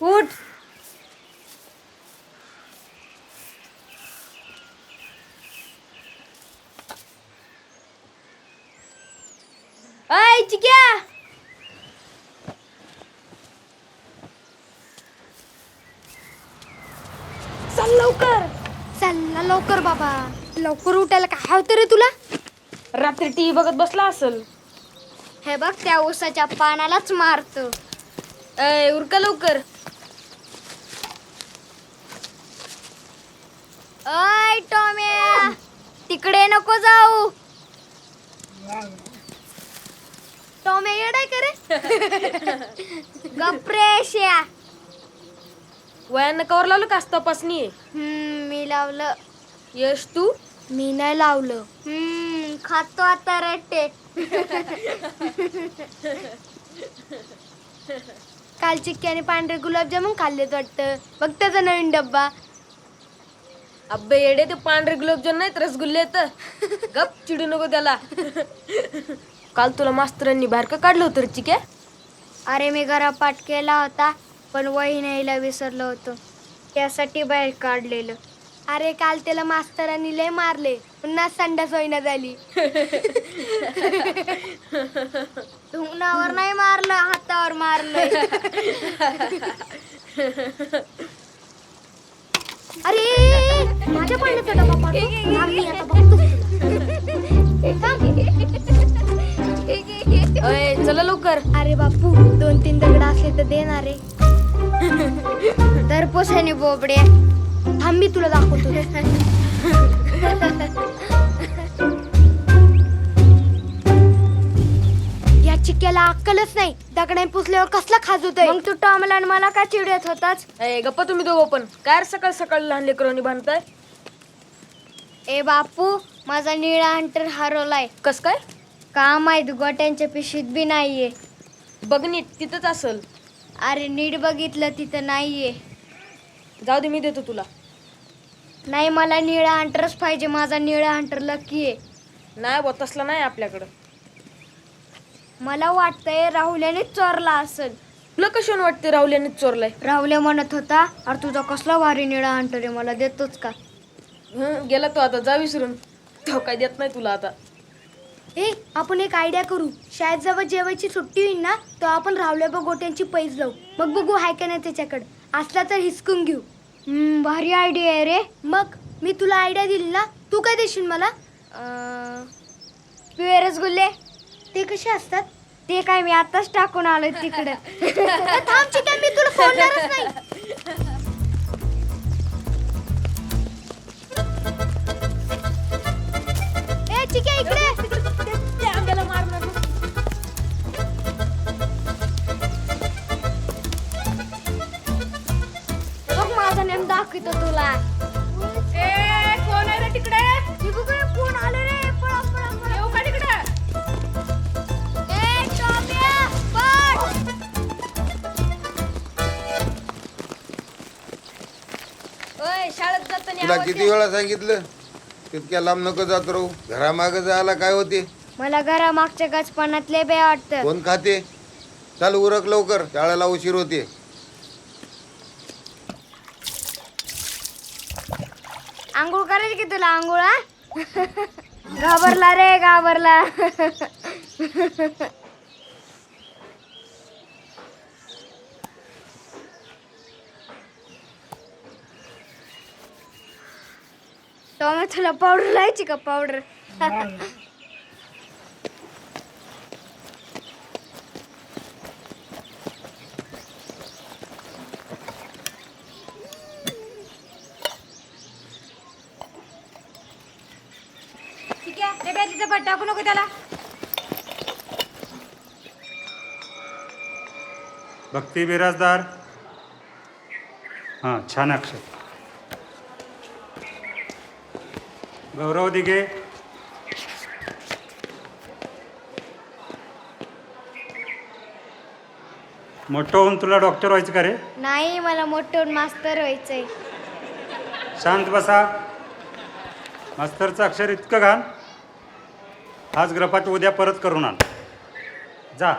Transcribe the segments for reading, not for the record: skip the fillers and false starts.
उठ. ऐ चिक्या. चल लवकर. चल ना लवकर बाबा. लवकर उठायला काय होतं रे तुला? रात्री टीव्ही बघत बसला असल. हे बघ त्या ऊसाच्या पानालाच मारतो. ऐ उरका लवकर. ऐ टॉम्या, तिकडे नको जाऊ. टॉम्या येडाय का रे? गप्रेश्या. वयानं कवर लावलं का तपासणी आहे. मी लावलं. यश तू? मी नाही लावलं. खातो आता रट्टे. काल चिक्क्याने पांढरे गुलाबजामुन खाल्लेत वाटतं. बघ त्याचा नवीन डब्बा. अब्बे येडे ते पांढरे गुलाबजाम नाहीत रसगुल्ले आहेत. गप चिडू नको त्याला. काल तुला मास्तरांनी बाहेर का काढलं होतं रे चिक्या? अरे मी घरात पाठ केला होता पण वही न्यायला विसरलो होतो. त्यासाठी बाहेर काढलेलं. अरे काल त्याला मास्तरांनी लय मारले. पुन्हा संडास होईना झाली. धुंगणावर नाही मारलं, हातावर मारलंय. अरे माझ्या पाण्याचा डबा पाठव. मी आता बघतो. अय चला लवकर. अरे बापू 2-3 दगड असले तर देणार रे. तर पोसाने बोबड्या. थांब मी तुला दाखवतो. या चिक्क्याला अक्कलच नाही. दगडाने पुसल्यावर कसला खाजवतोय. मग तू टॉमला आणि मला का चिडत होताच? ए गप्पा तुम्ही दोघं पण. काय सकाळ सकाळ लहान लेकरांनी बांधताय? ए बापू माझा निळा हंटर हरवलाय. कस काय? का माहित गोट्यांच्या पिशवीत बी नाहीये. बघ नीट तिथंच असल. अरे नीट बघितलं तिथं नाहीये. जाऊ दे मी देतो तुला. नाही मला निळा हंटरच पाहिजे. माझा निळा हंटर लकी आहे. नाही बा तसला नाही आपल्याकडं. मला वाटतंय राहुल्याने चोरला असेल. तुला कशाने वाटते राहुल्यानेच चोरलाय? राहुल्या म्हणत होता अरे तुझा कसला भारी निळा हंटर आहे, मला देतोच का? गेला तो आता. जा विसरून. तो काय देत नाही तुला आता. ए आपण एक आयडिया करू. शाळेत जेव्हा जेवायची सुट्टी होईल ना तो आपण राहुल्या गोट्यांची पैज लावू. मग बघू हाय का नाही त्याच्याकडे. असला तर हिसकून घेऊ. भारी आयडिया आहे रे. मग मी तुला आयडिया दिली ना, तू काय देशील मला? पिवळे रसगुल्ले. ते कसे असतात? ते काय मी आताच टाकून आलोय तिकडे. थांब चिकन, मी तुला सोडणारच नाही. ए चिकन इकडे. अंगाला मारणार. बघ माझा नेम दाखवतो तुला. ए कोण आहे रे तिकडे? कोण आलं रे? पळा पळा पळा. येऊ का तिकडे? ए टॉम्या पळ. ओय शाळेत जाताना तुला आवाज किती द्या. वेळा सांगितलं तितक्या लांब नको जात राहू. घरामागं जायला काय होते? मला घरामागच्या गचपणात लय बे वाटतं. कोण खाते? चाल उरक लवकर, शाळेला उशीर होते. आंघोळ करायची की तुला आंघोळ? घाबरला रे घाबरला. टॉमे तुला पावडर लावायची का? पावडर ठीक आहे. ते बॅटरीचा पट टाकू नको त्याला. भक्ती बिराजदार. हां छान अक्षर. गौरव दिघे. मोठं होऊन तुला डॉक्टर व्हायचं का रे? नाही, मला मोठं मास्तर व्हायचंय. शांत बसा. मास्तरचं अक्षर इतकं घाण. आज ग्रपाट उद्या परत करून आण. जा.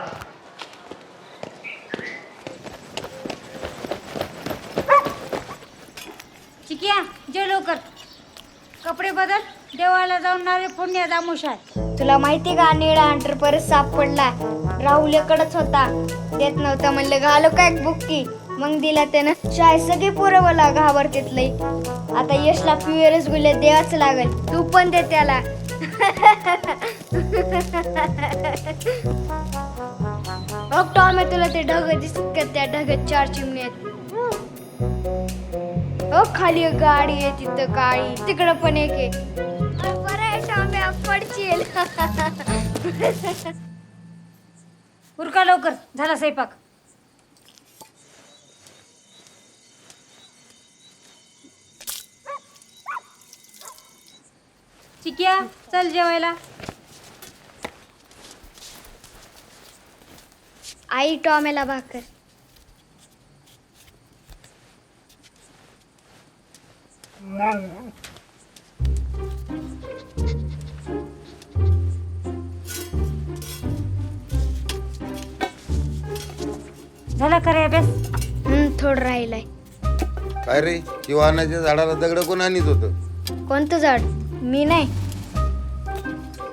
चिकिया जे लवकर कपडे बदल, देवाला जाऊन नावे पुण्य दामुशात. तुला माहिती का निळा हंटर परत सापडला. राहुल्याकडेच होता, देत नव्हता म्हणलं घालो काय बुक्की. मग दिला त्यानं. शाळेत सगळे पोरं मला घाबरतेत लई. आता यशला प्युअरच गुले द्यावाच लागल. तू पण दे त्याला. टॉमे तुला ते ढग दिसत का? त्या ढगत 4 चिमणे आहेत. खाली एक गाडी आहे तिथं काळी, तिकडं पण एक आहे. बरं आहे शाम्या, पडशील. उरका लवकर, झाला स्वयंपाक. चिकिया चल जेवायला. आई टॉमेला भाकर. झाला का रे अभ्यास? थोडं राहिलंय. काय रे, किवानाच्या झाडाला दगड कोण आणीत होतं? कोणतं झाड? मी नाही.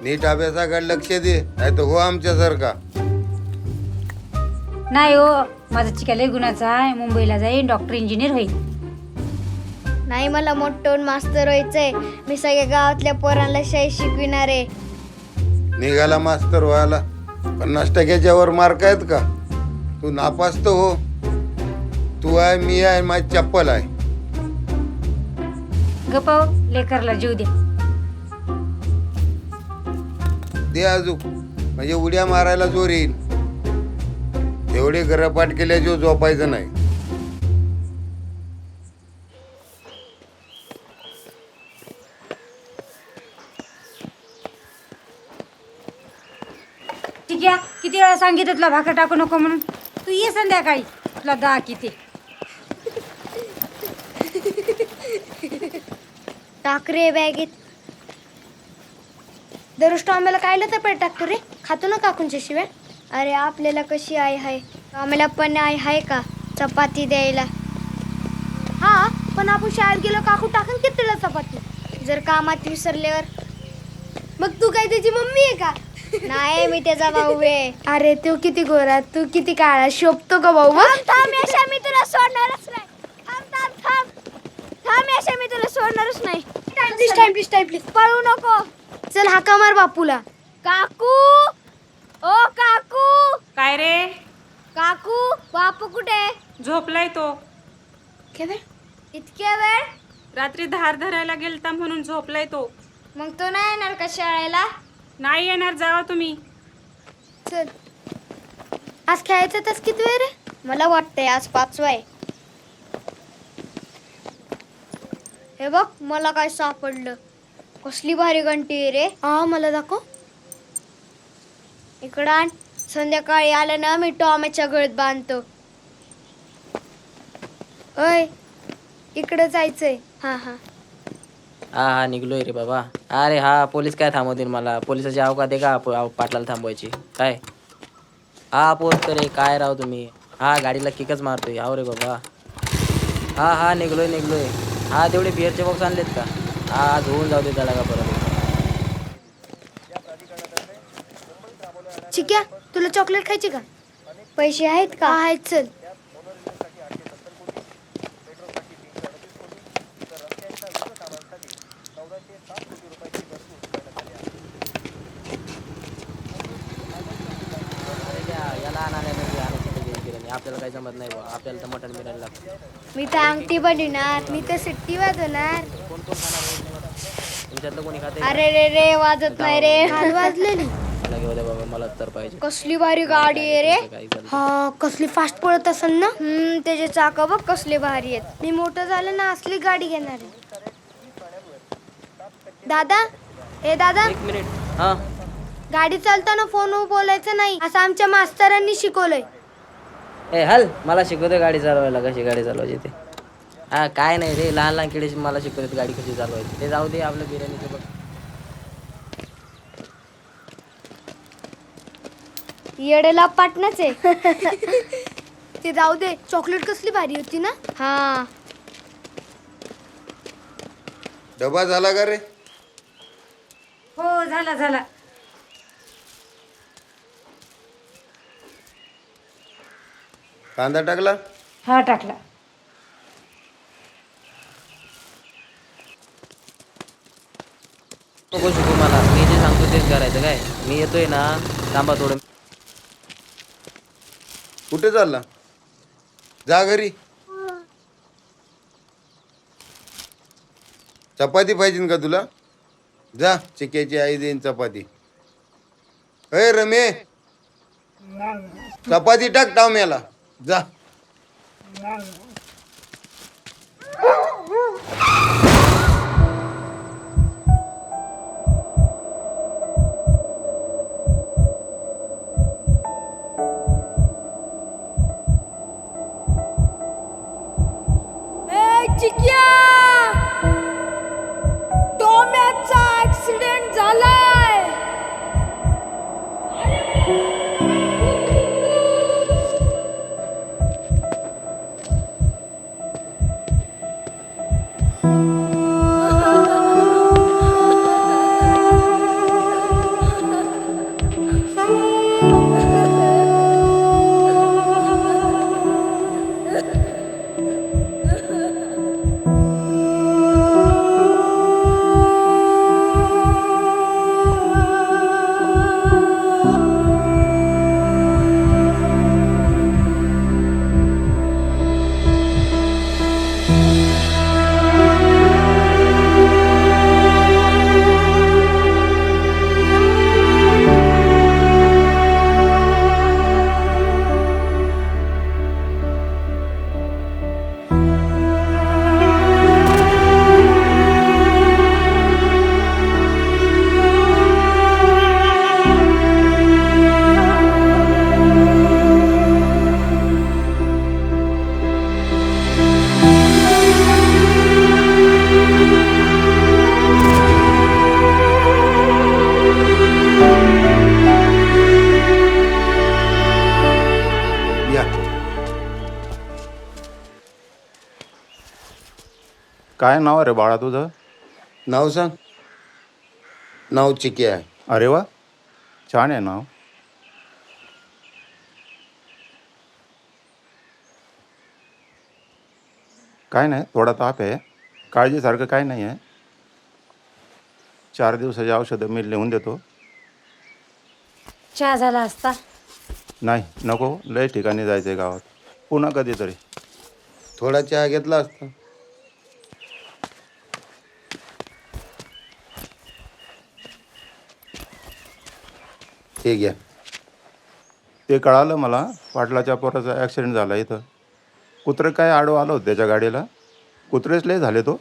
नीट अभ्यासाकडे लक्ष दे, नाही तर हो आमच्यासारखा. नाही हो, माझा चिका लय गुणाचा आहे. मुंबईला जाईन, डॉक्टर इंजिनियर होईल. नाही, मला मोठं मास्तर व्हायचंय. मी सगळ्या गावातल्या पोरांना शाळेत शिकविणार आहे. निघाला मास्तर व्हायला. 50% वर मार्क आहेत का? तू नापास तर हो. तू आहे, मी आहे, माझी चप्पल आहे. गपाव लेकरला जीव दे. दे अजून, म्हणजे उड्या मारायला जोर येईल. एवढे गरपाट केल्याशिवाय झोपायचं नाही. ठीक आहे, किती वेळा सांगितलं तुला भाकर टाकू नको म्हणून. तू ये संध्याकाळी, तुला दहा किती. टाकरे बॅगेत. दररोज टॉमेला कायला तर पेट टाकतो रे. खातो ना काकूंच्या शिवाय. अरे आपल्याला कशी आई हाय, टॉमेला पण आई हाय का चपाती द्यायला? हा, पण आपण शाळेत गेलो काकू टाकन कितीला चपाती? जर कामात विसरल्यावर. मग तू काय त्याची मम्मी आहे का? नाही, मी त्याचा भाऊ आहे. अरे तू किती गोरा, तू किती काळा, शोभतो का भाऊ? थांब यशा, मी तुला सोडणारच नाही. थांब यशा, मी तुला सोडणारच नाही. प्लीज पळू नको. चल हाका मार बापूला. काकू, ओ काकू. काय रे? काकू, बापू कुठे? झोपलाय तो. इतक्या वेळ? रात्री धार धरायला गेलता म्हणून झोपलाय तो. मग तो नाही येणार का शाळेला? नाही येणार, जावा तुम्ही. चल. आज खेळायचं तास किती वेळ रे? मला वाटतंय आज 5वा आहे. हे बघ, मला काय सापडलं. कसली भारी घंटी आहे रे. हा, मला दाखव. इकडं आण. संध्याकाळी आलं ना मी टॉमेच्या गळ्यात बांधतो. ओय, इकडं जायचंय. हा हा. हा निघलोय रे बाबा. अरे हा, पोलीस काय थांबवतील मला? पोलिसाची अवकात आहे का पाटलाला थांबवायची? काय हा पोस्ट रे, काय राव तुम्ही? हा गाडीला किकच मारतोय. हाव रे बाबा. हा निघलोय. हा तेवढे बिअरचे बॉक्स आणलेत का? हा धुवून जाऊ दे त्याला का परत. चिक्या, तुला चॉकलेट खायची का? पैसे आहेत का? आहेत. चल. आपल्याला काही जमत नाही बा. आपल्याला तर मटण मिळायला लागतं. मी तर अंगठी बनवणार. मी तर सिट्टी वाजवणार. कोण खाणार तुमच्यातलं कोणी खाते? अरे रे रे, वाजत नाही रे. वाजलेली. मला घेऊ दे बाबा, मला तर पाहिजे. कसली भारी गाडी आहे रे. काही झालं. हा, कसली फास्ट पळत असेल ना. त्याचे चाक बघ कसले भारी आहेत. मी मोठं झालं ना असली गाडी घेणार आहे. दादा, ए दादा, 1 मिनिट. हा गाडी चालताना फोनवर बोलायचं नाही असं आमच्या मास्तरांनी शिकवलंय. ए हल, मला शिकवते गाडी चालवायला, कशी गाडी चालवायची ते. हा काय नाही रे, लहान किडे मला शिकवतात गाडी कशी चालवायची. ते जाऊ दे, आपलं बिर्याणीचं बघ. येडेला पाटणच आहे. ते जाऊ दे. चॉकलेट कसली भारी होती ना. हा, डबा झाला का रे? हो झाला झाला. कांदा टाकला? हा टाकला. नको शिकू मला, मी जे सांगतो तेच करायचं काय. मी येतोय ना, थांबा थोडं. कुठे चालला? जा घरी. चपाती पाहिजे का तुला? जा, चिक्याची आई देईन चपाती. अय रमे, चपाती टाक टाम्याला. जा. चिक्या, टोम्याचा ऍक्सिडेंट झालाय. या. काय नाव आहे रे बाळा तुझं? नाव सांग. नाव चिक्या आहे. अरे वा, छान आहे नाव. काय नाही, थोडा ताप आहे, काळजीसारखं काय नाही आहे. 4 दिवसाची औषधं मी लिहून देतो. चहा झाला असता. नाही नको, लय ठिकाणी जायचं आहे गावात, पुन्हा कधीतरी. थोडा चहा घेतला असता. हे घ्या. ते कळालं मला, पाटलाच्या पोराचा ॲक्सिडेंट झाला इथं. कुत्रं काय आडवं आलं होतं त्याच्या गाडीला, कुत्रेच लय झाले तो.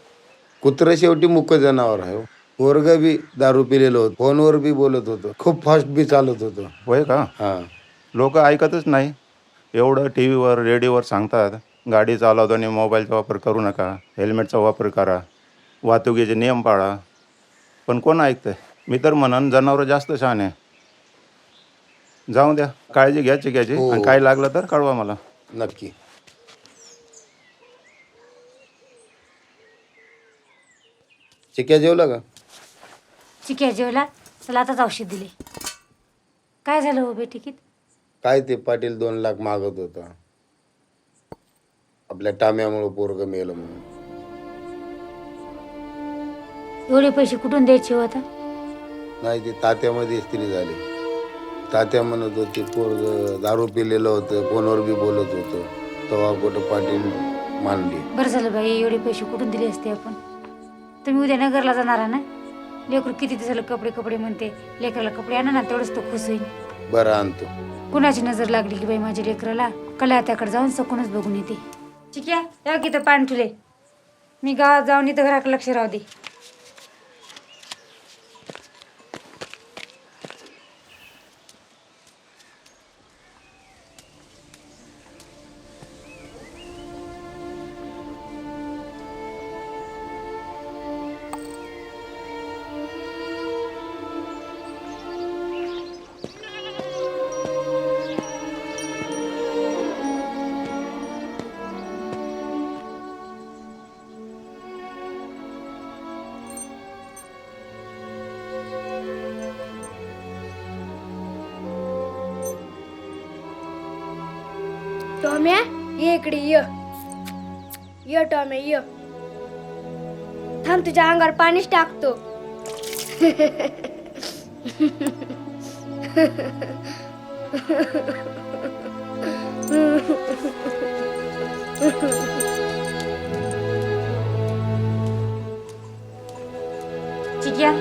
कुत्रं शेवटी मुक जनावर आहे. पोरग बी दारू पिलेलं होतं, फोनवर बी बोलत होतं, खूप फास्ट बी चालत होतं. होय का? हां. लोक ऐकतच नाही. एवढं टी व्हीवर रेडिओवर सांगतात गाडी चालवताना मोबाईलचा वापर करू नका, हेल्मेटचा वापर करा, वाहतुकीचे नियम पाळा, पण कोण ऐकतंय? मी तर म्हणन जनावरं जास्त छान आहे. जाऊ द्या, काळजी घ्या चिक्याची. हो. आणि काय लागलं तर कळवा मला. नक्की. चिक्या जेवला का? चिक्या जेवला. चला आताच औषध दिले. काय झालं हो बेटिकीत? काय ते पाटील 2 लाख मागत होता. आपल्या टाम्यामुळे पोरग मेलं म्हणून. एवढे पैसे कुठून द्यायचे हो आता? नाही, ते तात्यामध्ये स्त्री झाली. तात्या म्हणत होती पोरग दारू पिलेलं होतं, फोनवर बी बोलत होतं. तेव्हा कुठं पाटील मानली. बरं झालं बाई, एवढे पैसे कुठून दिले असते आपण. तुम्ही उद्या नगरला जाणार आहे ना? लेकरू किती दिवसाला कपडे कपडे म्हणते. लेकराला कपडे आणा ना, तेवढंच तो खुश होईल. बरं आणतो. कुणाची नजर लागली की बाई माझ्या लेकराला, कला त्याकडे जाऊन सकूनच बघून येते. ठीक आहे, या की तर पाणी ठुले. मी गावात जाऊन इथं घराकडे लक्ष राहू दे. टॉम्या ये इकडे ये टॉम्या ये. थांब तुझ्या अंगावर पाणीच टाकतो. चिक्या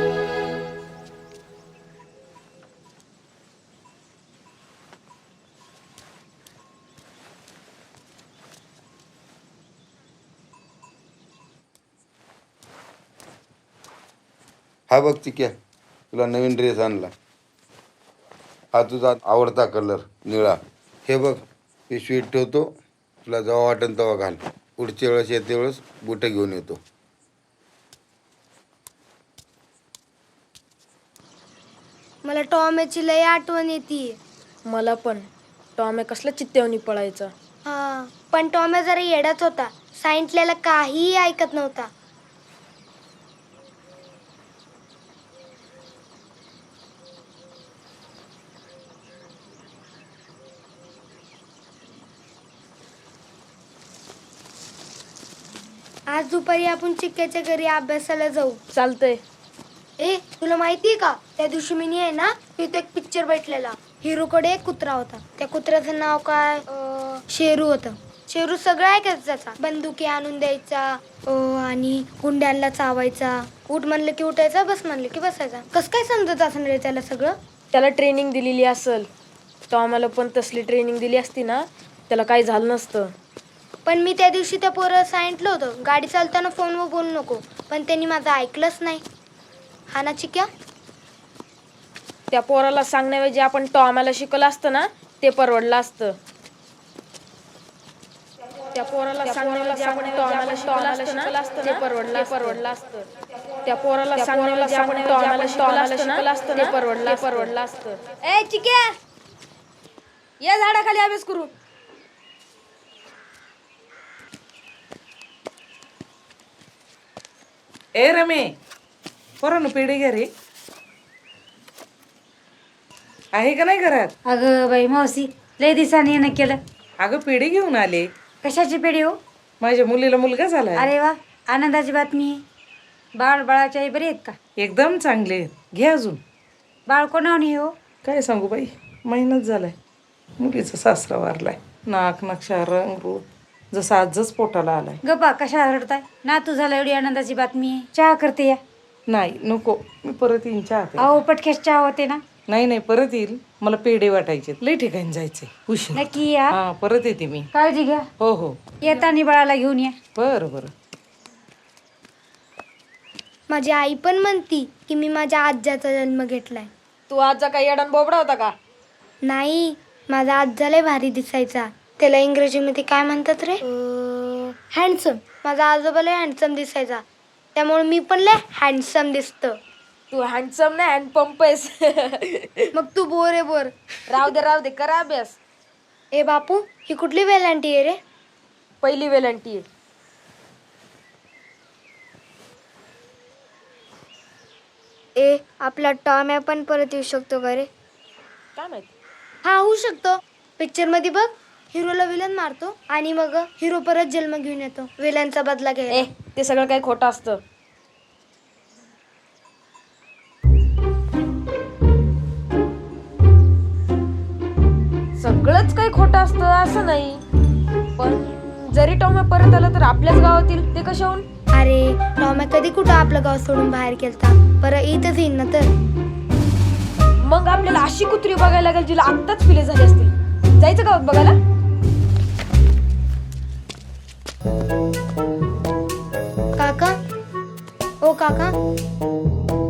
हा बघ चिक्या, तुला नवीन ड्रेस आणला. हा तुझा आवडता कलर निळा. हे बघ पिशवीत ठेवतो, तुला जेव्हा वाटेल तेव्हा घाल. पुढच्या वेळेस येते वेळेस बुटं घेऊन येतो. मला टॉम्याची लय आठवण येते. मला पण टॉमे कसला चित्तेवणी पळायचा. हा पण टॉम्या जरा येडाच होता. सांगितलेला काहीही ऐकत नव्हता. आज दुपारी आपण चिक्क्याच्या घरी अभ्यासाला जाऊ. चालतंय. ए तुला माहितीये का, त्या दिवशी मी आहे ना तिथे एक पिक्चर बैठलेला. हिरोकडे एक कुत्रा होता. त्या कुत्र्याचं नाव काय, शेरू होतं. शेरू सगळं ऐकायचं त्याचा. बंदुकी आणून द्यायचा आणि गुंड्यांना चावायचा. उठ म्हणलं की उठायचा, बस म्हणलं की बसायचा. कसं काय समजत असणार रे त्याला सगळं. त्याला ट्रेनिंग दिलेली असल. टॉमॅला पण तसली ट्रेनिंग दिली असती ना, त्याला काही झालं नसतं. पण मी त्या दिवशी त्या पोराला सांगितलं होतं गाडी चालताना फोनवर बोलू नको, पण त्यांनी माझं ऐकलंच नाही. हा ना चिक्या. त्या पोराला सांगण्याऐवजी आपण टॉमॅला शिकवलं असतं ना, ते परवडलं असतं. त्या पोराला सांगण्याऐवजी आपण टॉमॅला शिकवलं असतं ना, ते परवडलं असतं. त्या पोराला सांगण्याऐवजी आपण टॉमॅला शिकवलं असतं ना, ते परवडलं असतं. ए चिक्या, या झाडाखाली अभ्यास करू. ए रमे, पोरांनो पेढे घ्या रे. आहे का नाही घरात? अगं बाई मावशी, लय दिवसांनी येणं केलं. अगं पेढे घेऊन आले. कशाची पेढी हो? माझ्या मुलीला मुलगा झालाय. अरे वा, आनंदाची बातमी. बाळाच्या आई बरी आहेत का? एकदम चांगले. घे अजून. बाळ कोणावणी हो? काय सांगू बाई, महिनाच झालाय. मुलीचा सासरा वारलाय. नाक नक्षा रंग रूप जसं आजच पोटाला आलाय. गप्पा कशा रडताय? ना तू झाला एवढी आनंदाची बातमी आहे. चहा करते या. नाही नको, मी परत येईन चहा प्यायला. अहो पटकेश चहा होते ना. नाही परत येईल. मला पेढे वाटायचे, लई ठिकाणी जायचंय. उशीर. नक्की या. हा परत येते मी. काळजी घ्या. हो हो येताना बाळाला घेऊन या. बरं बरं. माझी आई पण म्हणती की मी माझ्या आज्याचा जन्म घेतलाय. तू आजचा काही अडण बोबडा होता का? नाही, माझा आज्जा लय भारी दिसायचा. त्याला इंग्रजीमध्ये काय म्हणतात रे, हँडसम. माझा आजोबा लय हँडसम दिसायचा, त्यामुळे मी पण लय हँडसम दिसतो. तू हँडसम नाही, हँडपंप आहेस. मग तू बोर आहे बोर. राहू दे करा अभ्यास. ए बापू, ही कुठली वेलांटी आहे रे? पहिली वेलांटी आहे. ए आपला टॉम्या पण परत येऊ शकतो का रे? काय माहिती. हा होऊ शकतो. पिक्चर मध्ये बघ, हिरोला विलन मारतो आणि मग हिरो परत जन्म घेऊन येतो विलनचा बदला घ्यायला. ते सगळं काही खोटं असतं. सगळंच काही खोटं असतं असं नाही. पण जरी टॉम्या परत आला तर आपल्याच गावातील ते कशाहून? अरे टॉम्या कधी कुठं आपलं गाव सोडून बाहेर गेलता, परत इथंच येईन ना. तर मग आपल्याला अशी कुत्री बघायला लागेल जिला आत्ताच पिले झाले असतील. जायचं गावात बघायला. काका, ओ काका,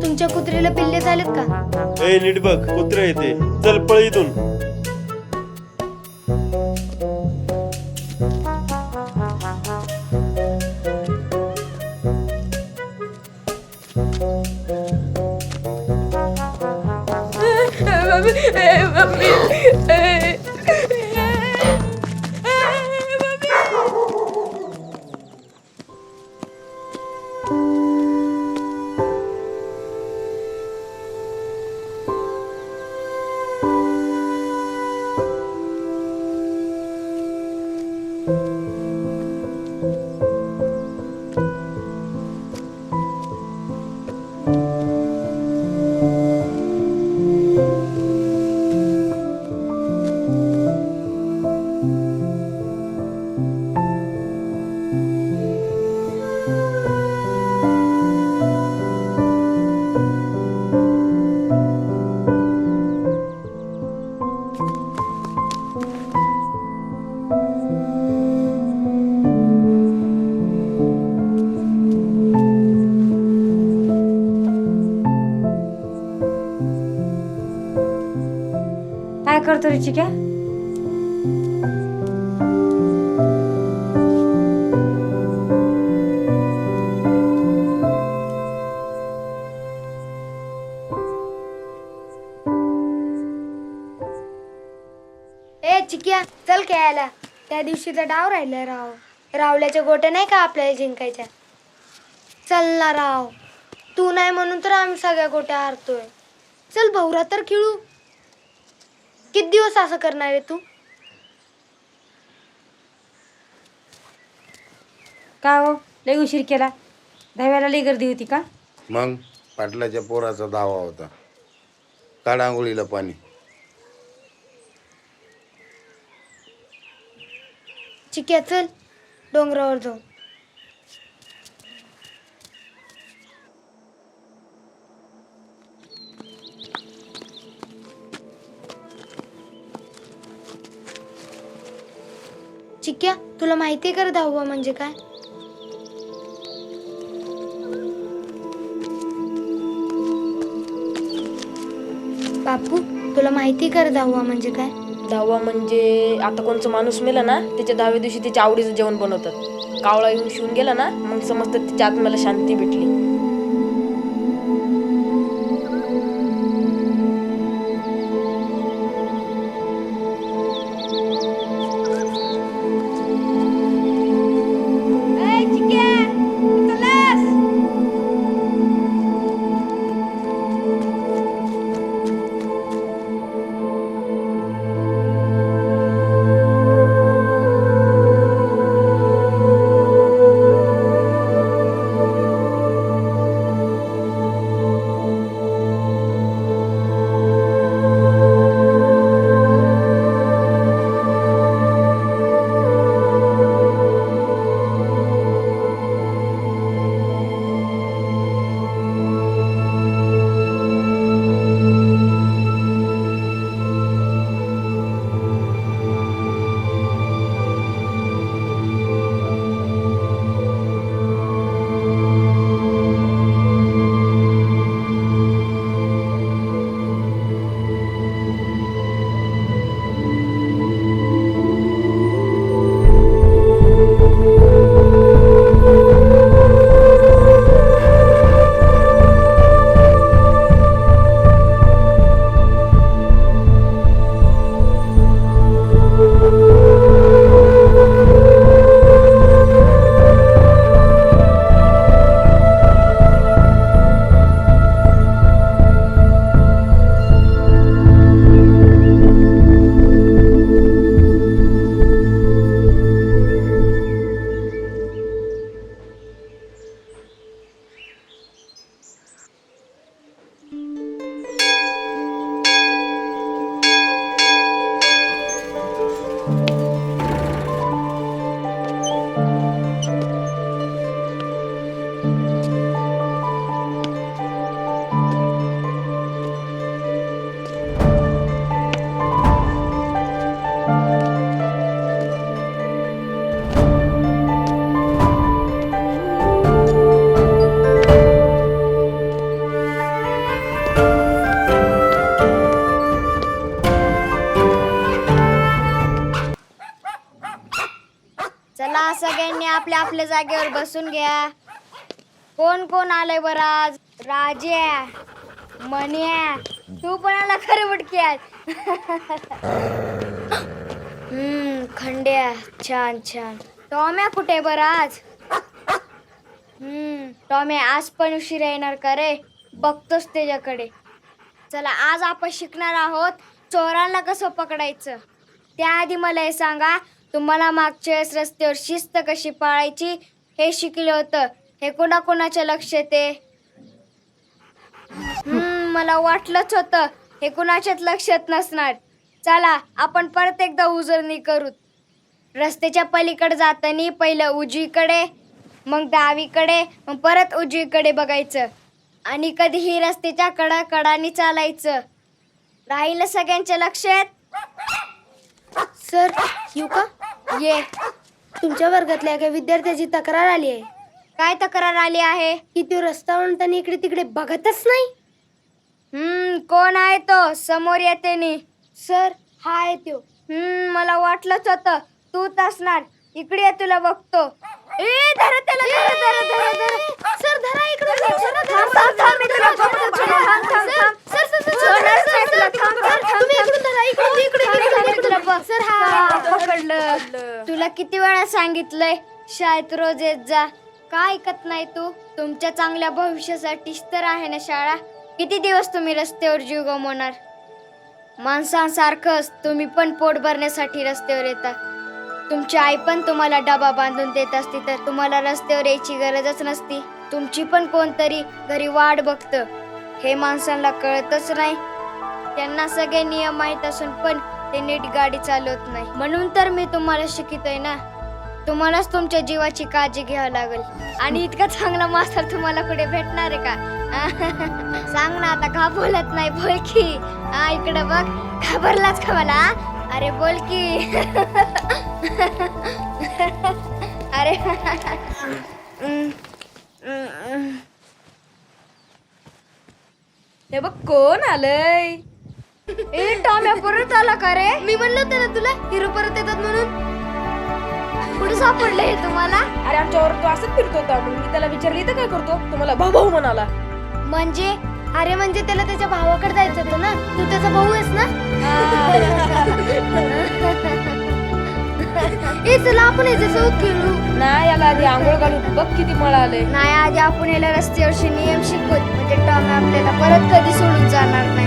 तुमच्या कुत्रीला पिल्ले झालेत का? ए नीट बघ, कुत्रा येते. चल पळ इथून. करतो रे चिक्या? ए चिक्या चल खेळायला. त्या दिवशीचा डाव राहिला राव. रावल्याच्या गोट्या नाही का आपल्याला जिंकायच्या. चल ना राव. तू नाही म्हणून तर आम्ही सगळ्या गोट्या हारतोय. चल भाऊरा तर खेळू. किती दिवस असं करणार आहे तू? का हो लय उशीर केला? दहाव्याला लई गर्दी होती का? मग पाटलाच्या पोराचा दावा होता. काढ आंघोळीला पाणी. चिक्या चल डोंगरावर जाऊ. चिक्या तुला माहिती कर दहावा म्हणजे काय? बापू तुला माहिती कर दहावा म्हणजे काय? दहावा म्हणजे आता कोणचा माणूस मेला ना त्याच्या 10व्या दिवशी त्याच्या आवडीचं जेवण बनवतात. कावळा येऊन शिवून गेला ना मग समजतात त्याच्या आत्म्याला शांती भेटली. चला सगळ्यांनी आपल्या आपल्या जागेवर बसून घ्या. कोण कोण आलंय बरं आज? राजा, मन्या, तू पण आला खरं बुटक्यात. खंड्या छान छान. टॉम्या कुठे बरं आज? टॉम्या आज पण उशिरा येणार का रे? बघतोस त्याच्याकडे. चला आज आपण शिकणार आहोत चोरांना कसं पकडायचं. त्याआधी मला हे सांगा, तुम्हाला मागच्या वेळेस रस्त्यावर शिस्त कशी पाळायची हे शिकले होतं. हे कोणाकोणाच्या लक्ष येते? मला वाटलंच होतं हे कुणाच्याच लक्षात नसणार. चला आपण परत एकदा उजळणी करू. रस्त्याच्या पलीकडे जाताना पहिलं उजवीकडे, मग डावीकडे, मग परत उजवीकडे बघायचं आणि कधीही रस्त्याच्या कडाकडानी चालायचं. राहिलं सगळ्यांच्या लक्षात? सर येऊ का? ये. तुमच्या वर्गातल्या एका विद्यार्थ्याची तक्रार आली आहे. काय तक्रार आली आहे? की तो रस्ता म्हणताना इकडे तिकडे बघतच नाही. कोण आहे तो? समोर येते नी. सर हाय त्यो. मला वाटलंच होतं तूच असणार. इकडे ये, तुला बघतो. ए धरा त्याला, सर धरा इकडे. सर हा पकडलं. तुला किती वेळा सांगितलंय शाळेत रोज येत जा, का ऐकत नाही तू? तुमच्या चांगल्या भविष्यासाठीच तर आहे ना शाळा. किती दिवस तुम्ही रस्त्यावर जीव गमावणार? माणसांसारखंच तुम्ही पण पोट भरण्यासाठी रस्त्यावर येता. तुमची आई पण तुम्हाला डबा बांधून देत असती तर तुम्हाला रस्त्यावर यायची गरजच नसती. तुमची पण कोणतरी घरी वाट बघतं, हे माणसांना कळतच नाही. त्यांना सगळे नियम माहीत असून पण ते नीट गाडी चालवत नाही. म्हणून तर मी तुम्हाला शिकवतोय ना. तुम्हालाच तुमच्या जीवाची काळजी घ्यावी लागेल. आणि इतका चांगला मास्तर तुम्हाला कुठे भेटणार आहे का? सांग ना आता, का बोलत नाही? बोल की. इकडे बघ, घाबरलाच का मला? अरे बोल की. अरे हे बघ कोण आलंय. ए टॉम्या परत आला का रे? मी म्हणलं होतं ना तुला हिरो परत येतात म्हणून. कुठे सापडलं हे तुम्हाला? अरे आमच्यावर तो असंच फिरतो होता. मग मी त्याला विचारली तर काय करतो, तुम्हाला भाऊ भाऊ म्हणाला. म्हणजे अरे म्हणजे त्याला त्याच्या भावाकडे जायचं होतं ना. तू त्याचा भाऊ आहेस ना? ए चला आपण याच्यासोबत खेळू. नाही, याला आधी आंघोळ घालू. बघ किती मळ आलंय. नाही, आधी आपण याला रस्त्यावरचे नियम शिकवत, म्हणजे टॉम आपल्याला परत कधी सोडून जाणार नाही.